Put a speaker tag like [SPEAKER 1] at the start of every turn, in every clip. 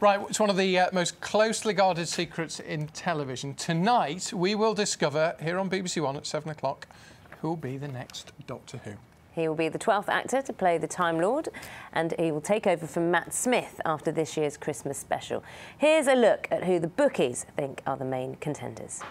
[SPEAKER 1] Right, it's one of the most closely guarded secrets in television. Tonight, we will discover, here on BBC One at 7 o'clock, who will be the next Doctor Who.
[SPEAKER 2] He will be the 12th actor to play the Time Lord, and he will take over from Matt Smith after this year's Christmas special. Here's a look at who the bookies think are the main contenders.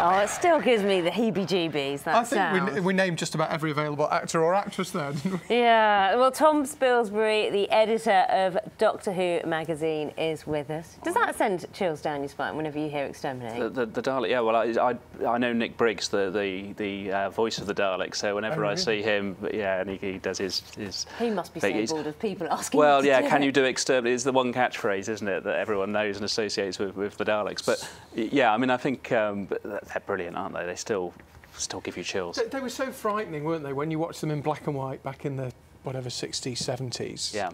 [SPEAKER 2] Oh, it still gives me the heebie-jeebies, that sound.
[SPEAKER 1] I think we named just about every available actor or actress there, didn't we?
[SPEAKER 2] Yeah, well, Tom Spilsbury, the editor of Doctor Who magazine, is with us. Does that send chills down your spine whenever you hear Exterminate?
[SPEAKER 3] The Dalek, yeah, well, I know Nick Briggs, the voice of the Dalek, so whenever I see him, yeah, and he does his
[SPEAKER 2] He must be so bored of people asking
[SPEAKER 3] well,
[SPEAKER 2] him
[SPEAKER 3] yeah,
[SPEAKER 2] to
[SPEAKER 3] can
[SPEAKER 2] do
[SPEAKER 3] you do Exterminate? It's the one catchphrase, isn't it, that everyone knows and associates with the Daleks. But, yeah, I mean, I think they're brilliant, aren't they? They still give you chills.
[SPEAKER 1] They were so frightening, weren't they, when you watched them in black and white back in the, whatever, 60s, 70s?
[SPEAKER 3] Yeah.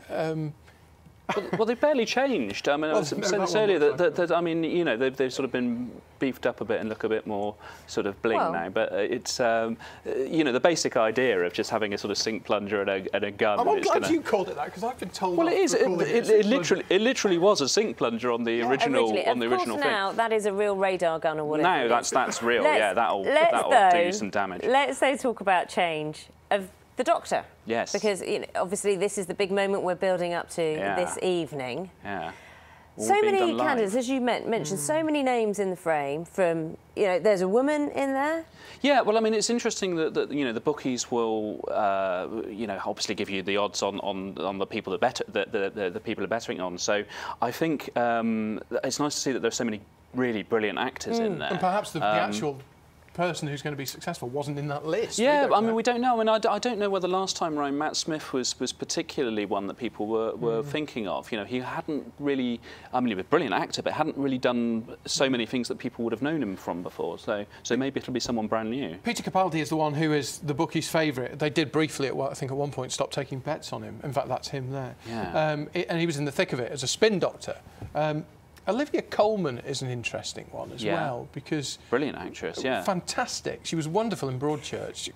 [SPEAKER 3] Well, they've barely changed. I mean, I was saying this earlier that I mean, you know, they've sort of been beefed up a bit and look a bit more sort of bling now. But it's, you know, the basic idea of just having a sort of sink plunger and a gun.
[SPEAKER 1] I'm glad you called it that, because I've been told.
[SPEAKER 3] Well, it is. It literally was a sink plunger on the original thing.
[SPEAKER 2] Now that is a real radar gun or whatever.
[SPEAKER 3] No, that's real. Yeah, that'll do you some damage.
[SPEAKER 2] Let's talk about change of the Doctor.
[SPEAKER 3] Yes.
[SPEAKER 2] Because obviously this is the big moment we're building up to this evening.
[SPEAKER 3] Yeah.
[SPEAKER 2] So many candidates, as you mentioned, so many names in the frame. From there's a woman in there.
[SPEAKER 3] Yeah, well, I mean, it's interesting that you know, the bookies will you know, obviously give you the odds on the people that the people are bettering on. So I think it's nice to see that there's so many really brilliant actors in there.
[SPEAKER 1] And perhaps the actual person who's going to be successful wasn't in that list.
[SPEAKER 3] Yeah, I mean, we don't know. I mean, I don't know whether last time around Matt Smith was particularly one that people were thinking of. You know, he hadn't really, I mean, he was a brilliant actor, but hadn't really done so many things that people would have known him from before. So maybe it'll be someone brand new.
[SPEAKER 1] Peter Capaldi is the one who is the bookies' favourite. They did briefly, I think at one point, stop taking bets on him. In fact, that's him there.
[SPEAKER 3] Yeah.
[SPEAKER 1] And he was in the thick of it as a spin doctor. Olivia Colman is an interesting one as well, because
[SPEAKER 3] brilliant actress, yeah,
[SPEAKER 1] fantastic. She was wonderful in Broadchurch.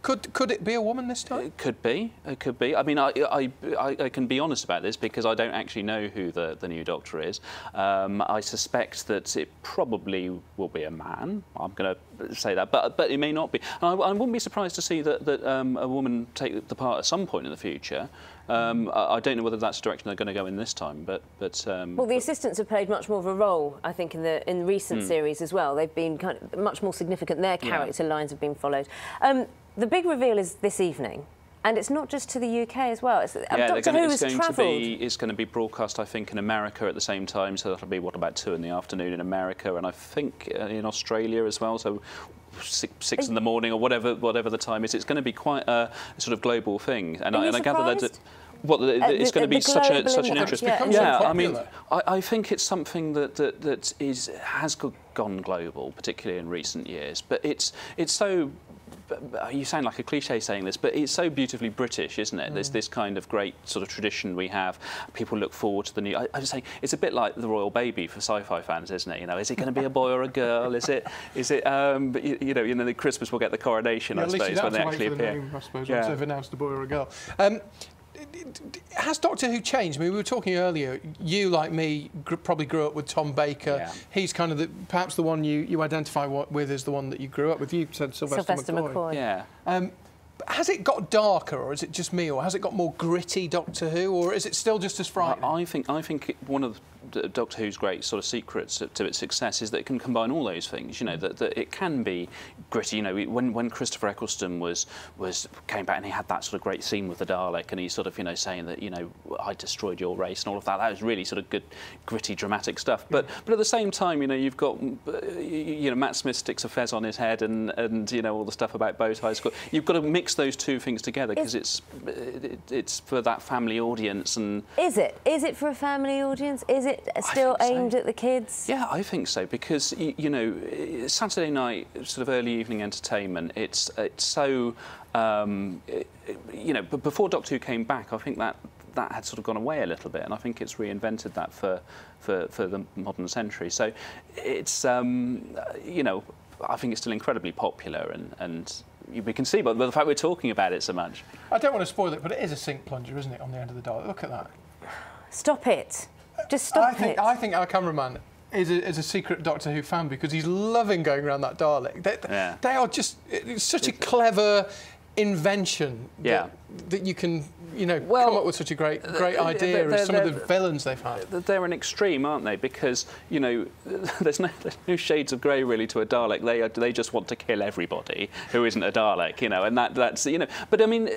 [SPEAKER 1] Could it be a woman this time?
[SPEAKER 3] It could be. It could be. I mean, I can be honest about this because I don't actually know who the new Doctor is. I suspect that it probably will be a man. I'm going to say that, but it may not be. And I wouldn't be surprised to see that a woman take the part at some point in the future. I don't know whether that's the direction they're going to go in this time, but
[SPEAKER 2] well, the assistants have played much more of a role, I think, in recent series as well. They've been kind of much more significant. Their character lines have been followed. The big reveal is this evening. And it's not just to the UK as well. Doctor Who has travelled.
[SPEAKER 3] It's going to be broadcast, I think, in America at the same time. So that'll be, what, about 2 in the afternoon in America, and I think in Australia as well. So 6 in the morning or whatever the time is. It's going to be quite a sort of global thing. And I gather that it's going to be such an interest.
[SPEAKER 1] Yeah,
[SPEAKER 3] I mean, I think it's something that has gone global, particularly in recent years. But it's so. You sound like a cliche saying this, but it's so beautifully British, isn't it? There's this kind of great sort of tradition we have. People look forward to the new. I was saying it's a bit like the royal baby for sci-fi fans, isn't it? You know, is it going to be a boy or a girl? Is it? But you know, the Christmas we'll get the coronation, I suppose, when they actually appear.
[SPEAKER 1] I suppose once they've announced a boy or a girl. Has Doctor Who changed? I mean, we were talking earlier, you, like me, probably grew up with Tom Baker. Yeah. He's kind of perhaps the one you identify with as the one that you grew up with. You said Sylvester McCoy.
[SPEAKER 2] Yeah.
[SPEAKER 1] Has it got darker, or is it just me, or has it got more gritty Doctor Who, or is it still just as frightening?
[SPEAKER 3] I think one of Doctor Who's great sort of secrets to its success is that it can combine all those things. You know, that it can be gritty. You know, when Christopher Eccleston came back and he had that sort of great scene with the Dalek, and he's sort of, you know, saying that, you know, I destroyed your race and all of that. That was really sort of good, gritty, dramatic stuff. But at the same time, you know, you've got, you know, Matt Smith sticks a fez on his head, and you know, all the stuff about bow ties. You've got to mix those two things together because it's for that family audience. And
[SPEAKER 2] is it for a family audience? Is it still aimed at the kids?
[SPEAKER 3] Yeah, I think so, because you know, Saturday night sort of early evening entertainment. It's so you know, but before Doctor Who came back, I think that had sort of gone away a little bit, and I think it's reinvented that for the modern century. So it's you know, I think it's still incredibly popular, and we can see by the fact we're talking about it so much.
[SPEAKER 1] I don't want to spoil it, but it is a sink plunger, isn't it, on the end of the Dalek? Look at that.
[SPEAKER 2] Stop it. Just stop it.
[SPEAKER 1] I think our cameraman is a secret Doctor Who fan because he's loving going around that Dalek. They are just... It's such a clever invention that you can, you know, come up with such a great idea as some of the villains they've had.
[SPEAKER 3] They're an extreme, aren't they? Because, you know, there's no shades of grey really to a Dalek. They just want to kill everybody who isn't a Dalek, you know, and that's, you know. But I mean,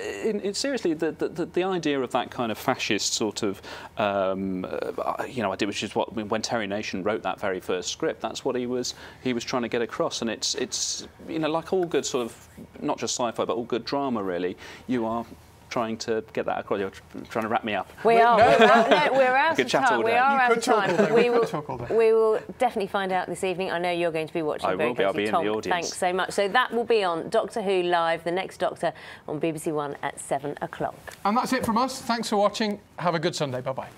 [SPEAKER 3] seriously, the idea of that kind of fascist sort of, you know, idea, which is what when Terry Nation wrote that very first script, that's what he was trying to get across. And it's you know, like all good sort of, not just sci-fi, but all good drama, really, you are trying to get that across. You're trying to wrap me up.
[SPEAKER 2] We're out of time. We are out of time. We will definitely find out this evening. I know you're going to be watching.
[SPEAKER 3] I will be. I'll be in the audience.
[SPEAKER 2] Thanks so much. So that will be on Doctor Who Live, The Next Doctor, on BBC One at 7 o'clock.
[SPEAKER 1] And that's it from us. Thanks for watching. Have a good Sunday. Bye-bye.